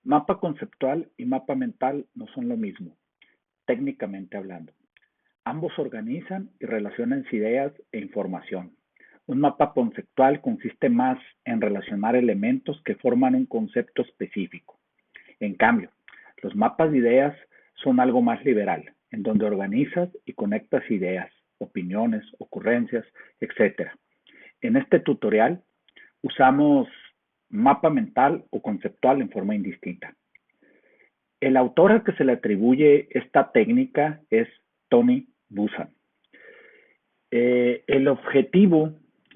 Mapa conceptual y mapa mental no son lo mismo, técnicamente hablando. Ambos organizan y relacionan ideas e información. Un mapa conceptual consiste más en relacionar elementos que forman un concepto específico. En cambio, los mapas de ideas son algo más liberal, en donde organizas y conectas ideas, opiniones, ocurrencias, etc. En este tutorial usamos mapa mental o conceptual en forma indistinta. El autor al que se le atribuye esta técnica es Tony Buzan. El objetivo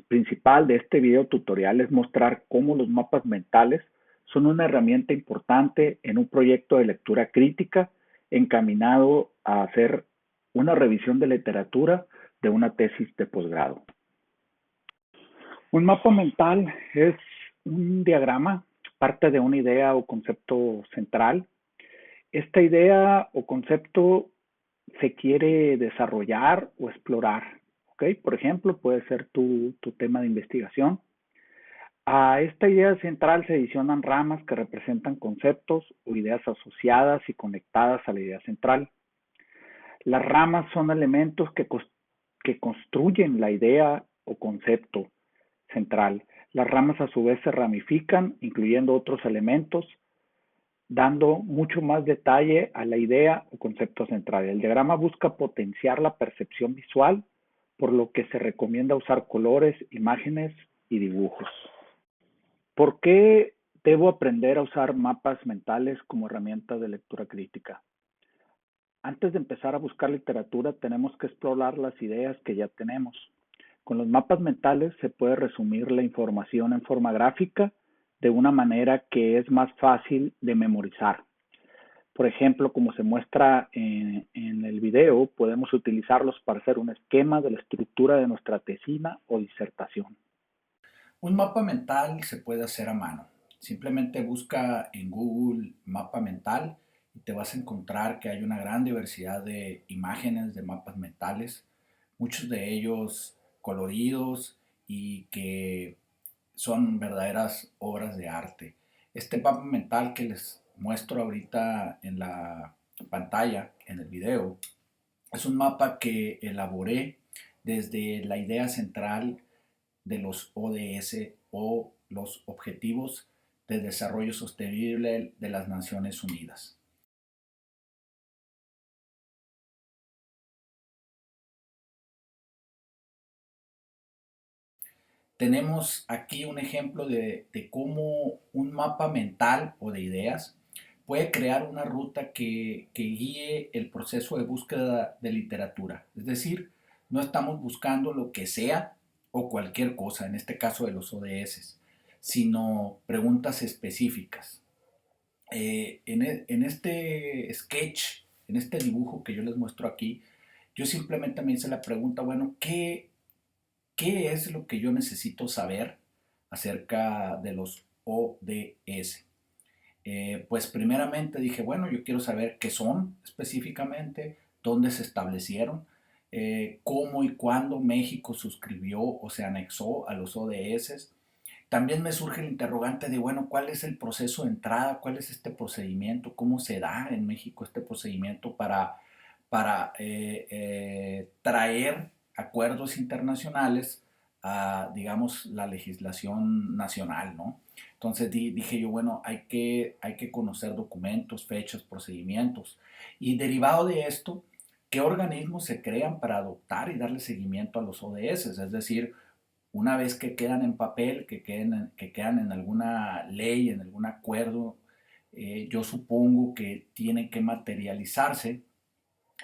principal de este video tutorial es mostrar cómo los mapas mentales son una herramienta importante en un proyecto de lectura crítica encaminado a hacer una revisión de literatura de una tesis de posgrado. Un mapa mental es un diagrama, parte de una idea o concepto central. Esta idea o concepto se quiere desarrollar o explorar. ¿Ok? Por ejemplo, puede ser tu tema de investigación. A esta idea central se adicionan ramas que representan conceptos o ideas asociadas y conectadas a la idea central. Las ramas son elementos que construyen la idea o concepto central. Las ramas a su vez se ramifican, incluyendo otros elementos, dando mucho más detalle a la idea o concepto central. El diagrama busca potenciar la percepción visual, por lo que se recomienda usar colores, imágenes y dibujos. ¿Por qué debo aprender a usar mapas mentales como herramienta de lectura crítica? Antes de empezar a buscar literatura, tenemos que explorar las ideas que ya tenemos. Con los mapas mentales se puede resumir la información en forma gráfica de una manera que es más fácil de memorizar. Por ejemplo, como se muestra en el video, podemos utilizarlos para hacer un esquema de la estructura de nuestra tesina o disertación. Un mapa mental se puede hacer a mano. Simplemente busca en Google mapa mental y te vas a encontrar que hay una gran diversidad de imágenes de mapas mentales, muchos de ellos coloridos y que son verdaderas obras de arte. Este mapa mental que les muestro ahorita en la pantalla, en el video, es un mapa que elaboré desde la idea central de los ODS o los Objetivos de Desarrollo Sostenible de las Naciones Unidas. Tenemos aquí un ejemplo de cómo un mapa mental o de ideas puede crear una ruta que guíe el proceso de búsqueda de literatura. Es decir, no estamos buscando lo que sea o cualquier cosa, en este caso de los ODS, sino preguntas específicas. En este sketch, en este dibujo que yo les muestro aquí, yo simplemente me hice la pregunta, bueno, ¿qué es lo que yo necesito saber acerca de los ODS? Pues primeramente dije, bueno, yo quiero saber qué son específicamente, dónde se establecieron, cómo y cuándo México suscribió o se anexó a los ODS. También me surge el interrogante de, bueno, ¿cuál es el proceso de entrada? ¿Cuál es este procedimiento? ¿Cómo se da en México este procedimiento para traer acuerdos internacionales a, digamos, la legislación nacional, ¿no? Entonces dije yo, bueno, hay que conocer documentos, fechas, procedimientos. Y derivado de esto, ¿qué organismos se crean para adoptar y darle seguimiento a los ODS? Es decir, una vez que quedan en papel, que quedan en alguna ley, en algún acuerdo, yo supongo que tienen que materializarse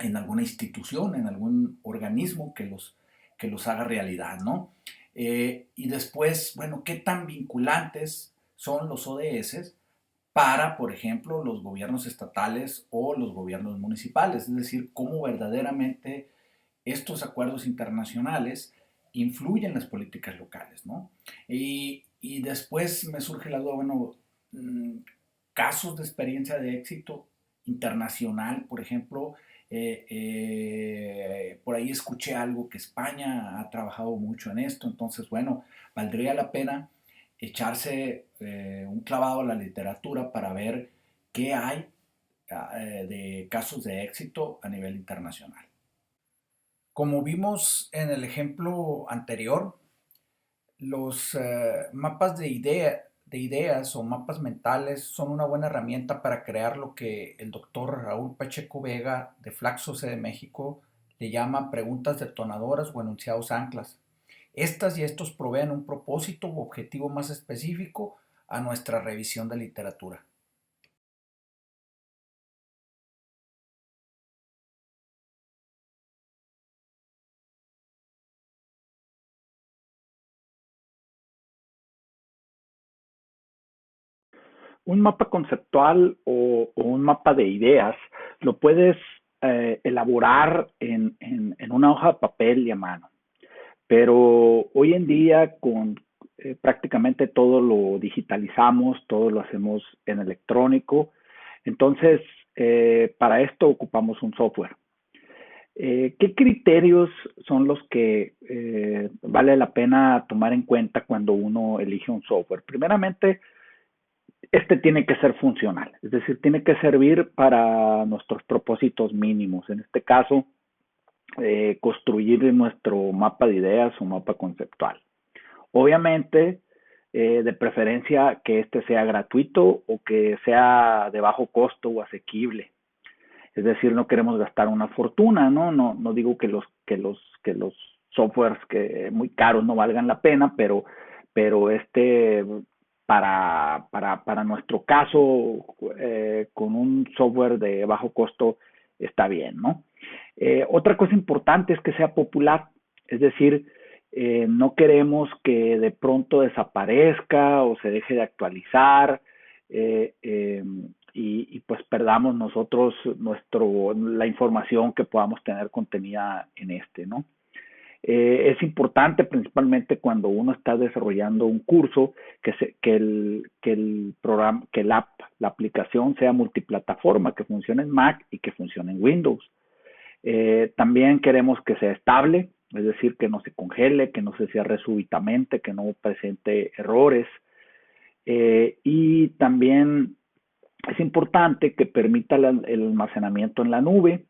en alguna institución, en algún organismo que los haga realidad, ¿no? Y después, bueno, ¿qué tan vinculantes son los ODS para, por ejemplo, los gobiernos estatales o los gobiernos municipales? Es decir, cómo verdaderamente estos acuerdos internacionales influyen en las políticas locales, ¿no? Y después me surge la duda, bueno, casos de experiencia de éxito internacional, por ejemplo, por ahí escuché algo que España ha trabajado mucho en esto, entonces, bueno, valdría la pena echarse un clavado a la literatura para ver qué hay de casos de éxito a nivel internacional. Como vimos en el ejemplo anterior, los mapas de ideas o mapas mentales son una buena herramienta para crear lo que el doctor Raúl Pacheco Vega de Flaxo C de México le llama preguntas detonadoras o enunciados anclas. Estas y estos proveen un propósito u objetivo más específico a nuestra revisión de literatura. Un mapa conceptual o un mapa de ideas lo puedes elaborar en una hoja de papel y a mano. Pero hoy en día con prácticamente todo lo digitalizamos, todo lo hacemos en electrónico. Entonces, para esto ocupamos un software. ¿Qué criterios son los que vale la pena tomar en cuenta cuando uno elige un software? Primeramente, este tiene que ser funcional, es decir, tiene que servir para nuestros propósitos mínimos. En este caso, construir nuestro mapa de ideas o mapa conceptual. Obviamente, de preferencia que este sea gratuito o que sea de bajo costo o asequible. Es decir, no queremos gastar una fortuna, ¿no? No digo que los softwares que muy caros no valgan la pena, pero para nuestro caso, con un software de bajo costo está bien, ¿no? Otra cosa importante es que sea popular, es decir, no queremos que de pronto desaparezca o se deje de actualizar. Eh, eh, y pues perdamos nosotros la información que podamos tener contenida en este, ¿no? Es importante principalmente cuando uno está desarrollando un curso que el programa, que la aplicación sea multiplataforma, que funcione en Mac y que funcione en Windows. También queremos que sea estable, es decir, que no se congele, que no se cierre súbitamente, que no presente errores. Y también es importante que permita el almacenamiento en la nube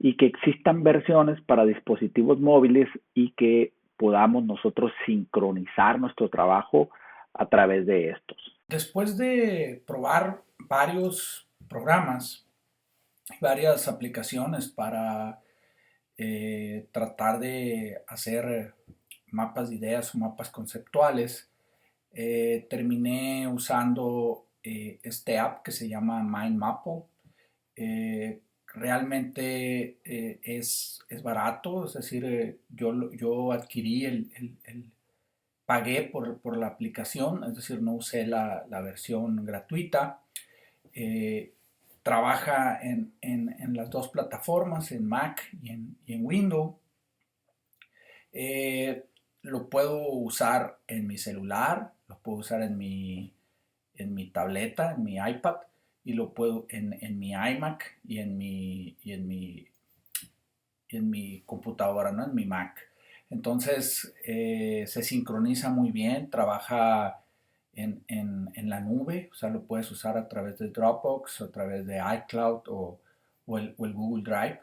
y que existan versiones para dispositivos móviles y que podamos nosotros sincronizar nuestro trabajo a través de estos. Después de probar varios programas, varias aplicaciones para tratar de hacer mapas de ideas o mapas conceptuales, terminé usando este app que se llama MindMapple. Realmente es barato, es decir, yo adquirí pagué por la aplicación, es decir, no usé la versión gratuita. Eh, Trabaja en las dos plataformas, en Mac y en Windows. Eh, lo puedo usar en mi celular, lo puedo usar en mi tableta, en mi iPad, y lo puedo en mi iMac y en mi computadora, ¿no? En mi Mac. Entonces se sincroniza muy bien, trabaja en la nube, o sea, lo puedes usar a través de Dropbox, a través de iCloud o el Google Drive.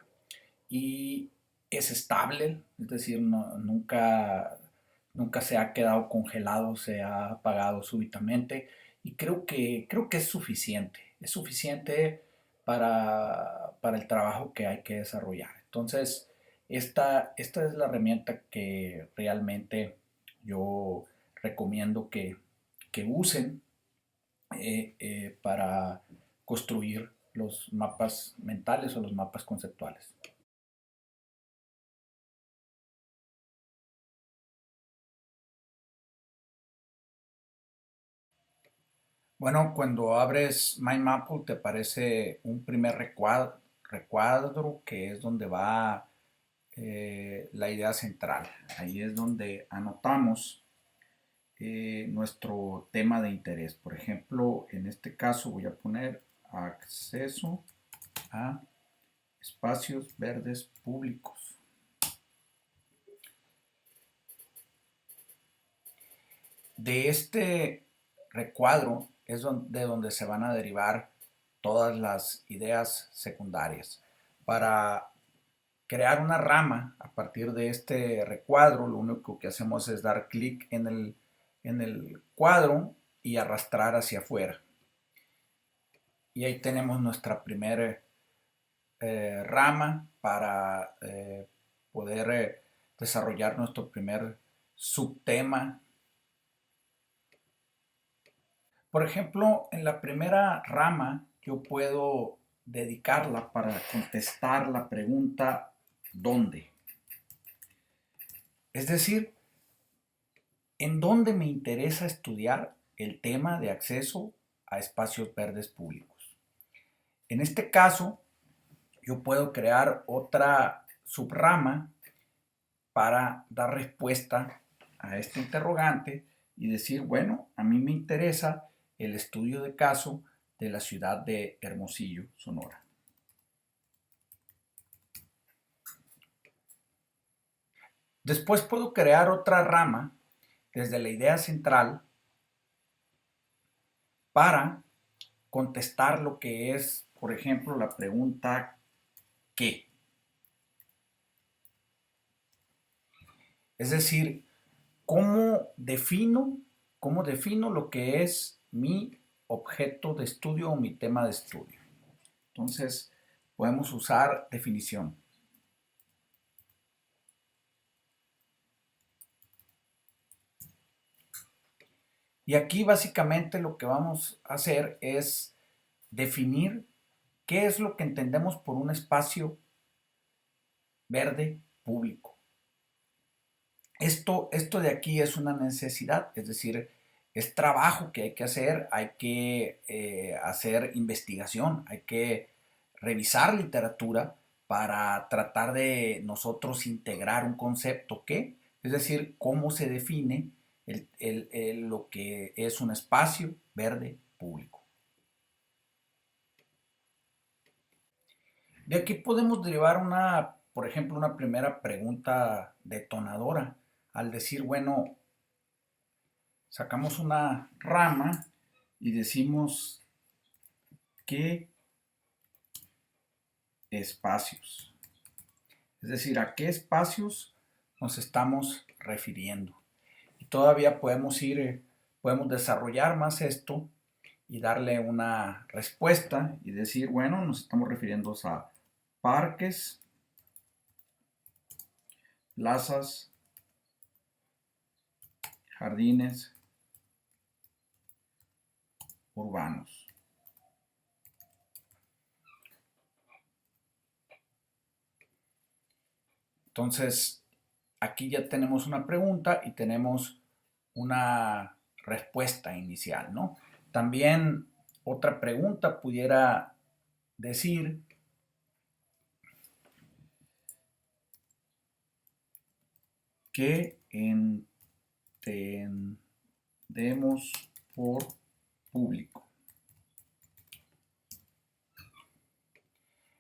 Y es estable, es decir, nunca se ha quedado congelado, se ha apagado súbitamente. Y creo que es suficiente para el trabajo que hay que desarrollar. Entonces, esta es la herramienta que realmente yo recomiendo que usen para construir los mapas mentales o los mapas conceptuales. Bueno, cuando abres MindMapple te aparece un primer recuadro que es donde va la idea central. Ahí es donde anotamos nuestro tema de interés. Por ejemplo, en este caso voy a poner acceso a espacios verdes públicos. De este recuadro es de donde se van a derivar todas las ideas secundarias. Para crear una rama a partir de este recuadro, lo único que hacemos es dar clic en el cuadro y arrastrar hacia afuera. Y ahí tenemos nuestra primera rama para poder desarrollar nuestro primer subtema. Por ejemplo, en la primera rama yo puedo dedicarla para contestar la pregunta ¿dónde? Es decir, ¿en dónde me interesa estudiar el tema de acceso a espacios verdes públicos? En este caso, yo puedo crear otra subrama para dar respuesta a este interrogante y decir, bueno, a mí me interesa el estudio de caso de la ciudad de Hermosillo, Sonora. Después puedo crear otra rama desde la idea central para contestar lo que es, por ejemplo, la pregunta ¿qué? Es decir, ¿cómo defino lo que es mi objeto de estudio o mi tema de estudio? Entonces, podemos usar definición. Y aquí básicamente lo que vamos a hacer es definir qué es lo que entendemos por un espacio verde público. Esto de aquí es una necesidad, es decir, es trabajo que hay que hacer investigación, hay que revisar literatura para tratar de nosotros integrar un concepto que, es decir, cómo se define lo que es un espacio verde público. De aquí podemos derivar por ejemplo, una primera pregunta detonadora al decir, bueno, sacamos una rama y decimos qué espacios. Es decir, a qué espacios nos estamos refiriendo. Y todavía podemos desarrollar más esto y darle una respuesta y decir, bueno, nos estamos refiriendo a parques, plazas, jardines urbanos. Entonces, aquí ya tenemos una pregunta y tenemos una respuesta inicial, ¿no? También otra pregunta pudiera decir, ¿qué entendemos por público?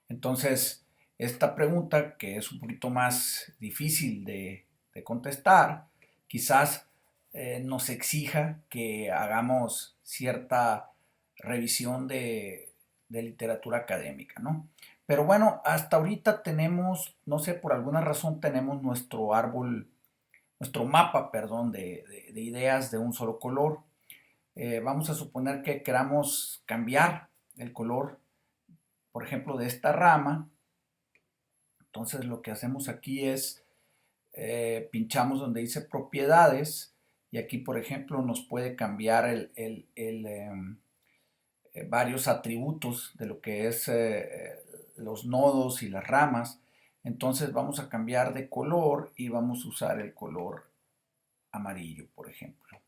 Entonces, esta pregunta, que es un poquito más difícil de contestar, quizás nos exija que hagamos cierta revisión de literatura académica, ¿no? Pero bueno, hasta ahorita tenemos, no sé, por alguna razón tenemos nuestro mapa, perdón, de ideas de un solo color. Vamos a suponer que queramos cambiar el color, por ejemplo, de esta rama. Entonces lo que hacemos aquí es pinchamos donde dice propiedades y aquí, por ejemplo, nos puede cambiar varios atributos de lo que es los nodos y las ramas. Entonces vamos a cambiar de color y vamos a usar el color amarillo, por ejemplo,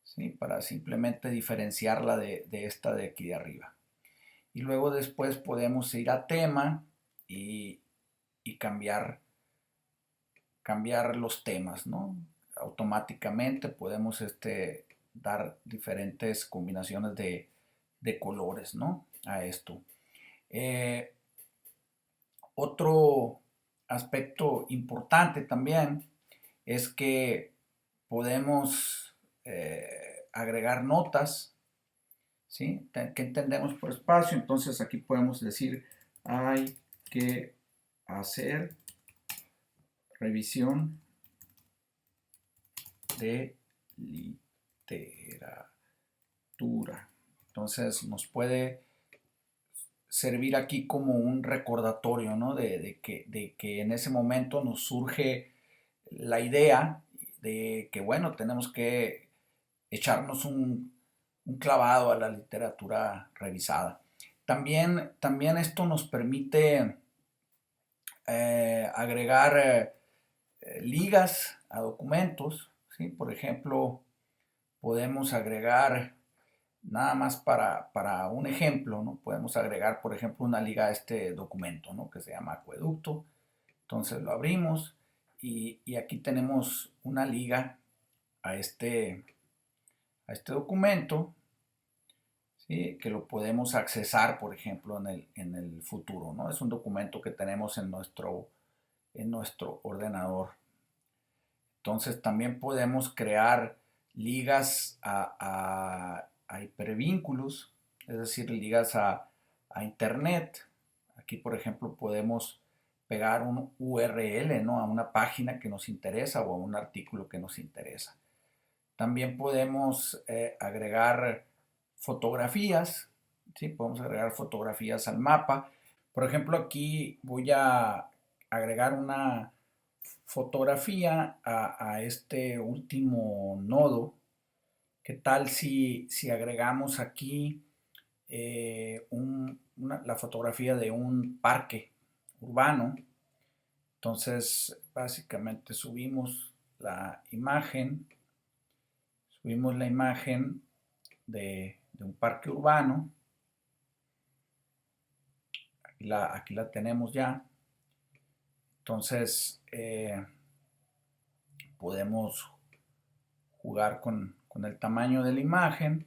¿sí? Para simplemente diferenciarla de esta de aquí de arriba. Y luego después podemos ir a tema y cambiar los temas, ¿no? Automáticamente podemos dar diferentes combinaciones de colores, ¿no? A esto. Otro aspecto importante también es que podemos agregar notas, ¿sí? ¿Qué entendemos por espacio? Entonces aquí podemos decir hay que hacer revisión de literatura. Entonces nos puede servir aquí como un recordatorio, ¿no? De que en ese momento nos surge la idea de que, bueno, tenemos que echarnos un clavado a la literatura revisada. También esto nos permite agregar ligas a documentos, ¿sí? Por ejemplo, podemos agregar, nada más para un ejemplo, ¿no? Podemos agregar, por ejemplo, una liga a este documento, ¿no? Que se llama acueducto. Entonces lo abrimos y aquí tenemos una liga a este documento, ¿sí? Que lo podemos accesar, por ejemplo, en el futuro, ¿no? Es un documento que tenemos en nuestro ordenador. Entonces también podemos crear ligas a hipervínculos, es decir, ligas a Internet. Aquí, por ejemplo, podemos pegar un URL, ¿no? A una página que nos interesa o a un artículo que nos interesa. También podemos agregar fotografías, ¿sí? Podemos agregar fotografías al mapa. Por ejemplo, aquí voy a agregar una fotografía a este último nodo. ¿Qué tal si agregamos aquí la fotografía de un parque urbano? Entonces, básicamente subimos la imagen de un parque urbano. Aquí la tenemos ya. Entonces, podemos jugar con el tamaño de la imagen.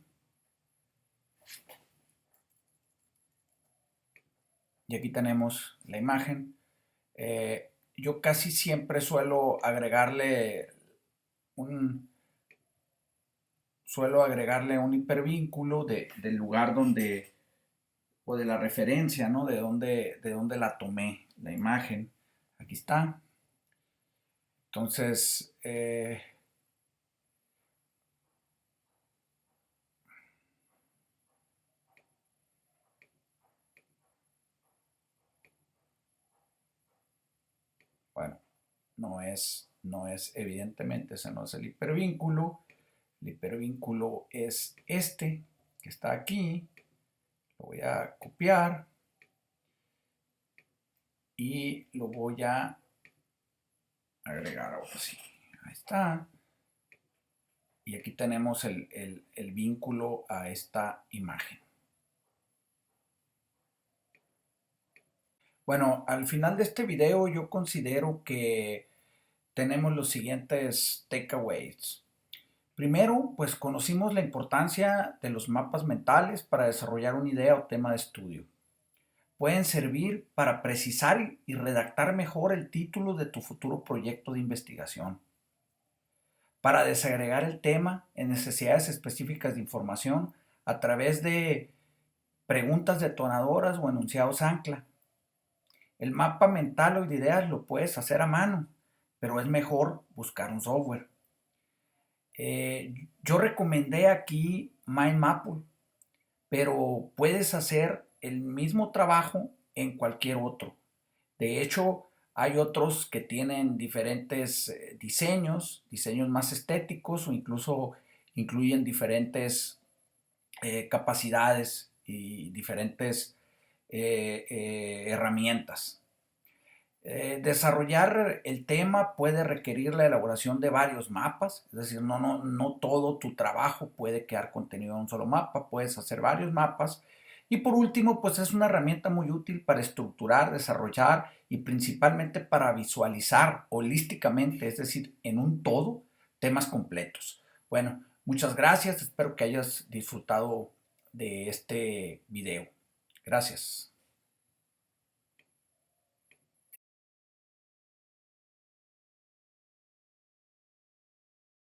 Y aquí tenemos la imagen. Yo casi siempre suelo agregarle un hipervínculo del lugar donde, o de la referencia, ¿no? De dónde la tomé, la imagen. Aquí está. Entonces, bueno, evidentemente, ese no es el hipervínculo. El hipervínculo es este, que está aquí. Lo voy a copiar y lo voy a agregar ahora sí. Ahí está. Y aquí tenemos el vínculo a esta imagen. Bueno, al final de este video yo considero que tenemos los siguientes takeaways. Primero, pues conocimos la importancia de los mapas mentales para desarrollar una idea o tema de estudio. Pueden servir para precisar y redactar mejor el título de tu futuro proyecto de investigación, para desagregar el tema en necesidades específicas de información a través de preguntas detonadoras o enunciados ancla. El mapa mental o de ideas lo puedes hacer a mano, pero es mejor buscar un software. Yo recomendé aquí MindMapple, pero puedes hacer el mismo trabajo en cualquier otro. De hecho, hay otros que tienen diferentes diseños más estéticos o incluso incluyen diferentes capacidades y diferentes herramientas. Desarrollar el tema puede requerir la elaboración de varios mapas, es decir, no todo tu trabajo puede quedar contenido en un solo mapa, puedes hacer varios mapas. Y por último, pues es una herramienta muy útil para estructurar, desarrollar y principalmente para visualizar holísticamente, es decir, en un todo, temas completos. Bueno, muchas gracias, espero que hayas disfrutado de este video. Gracias.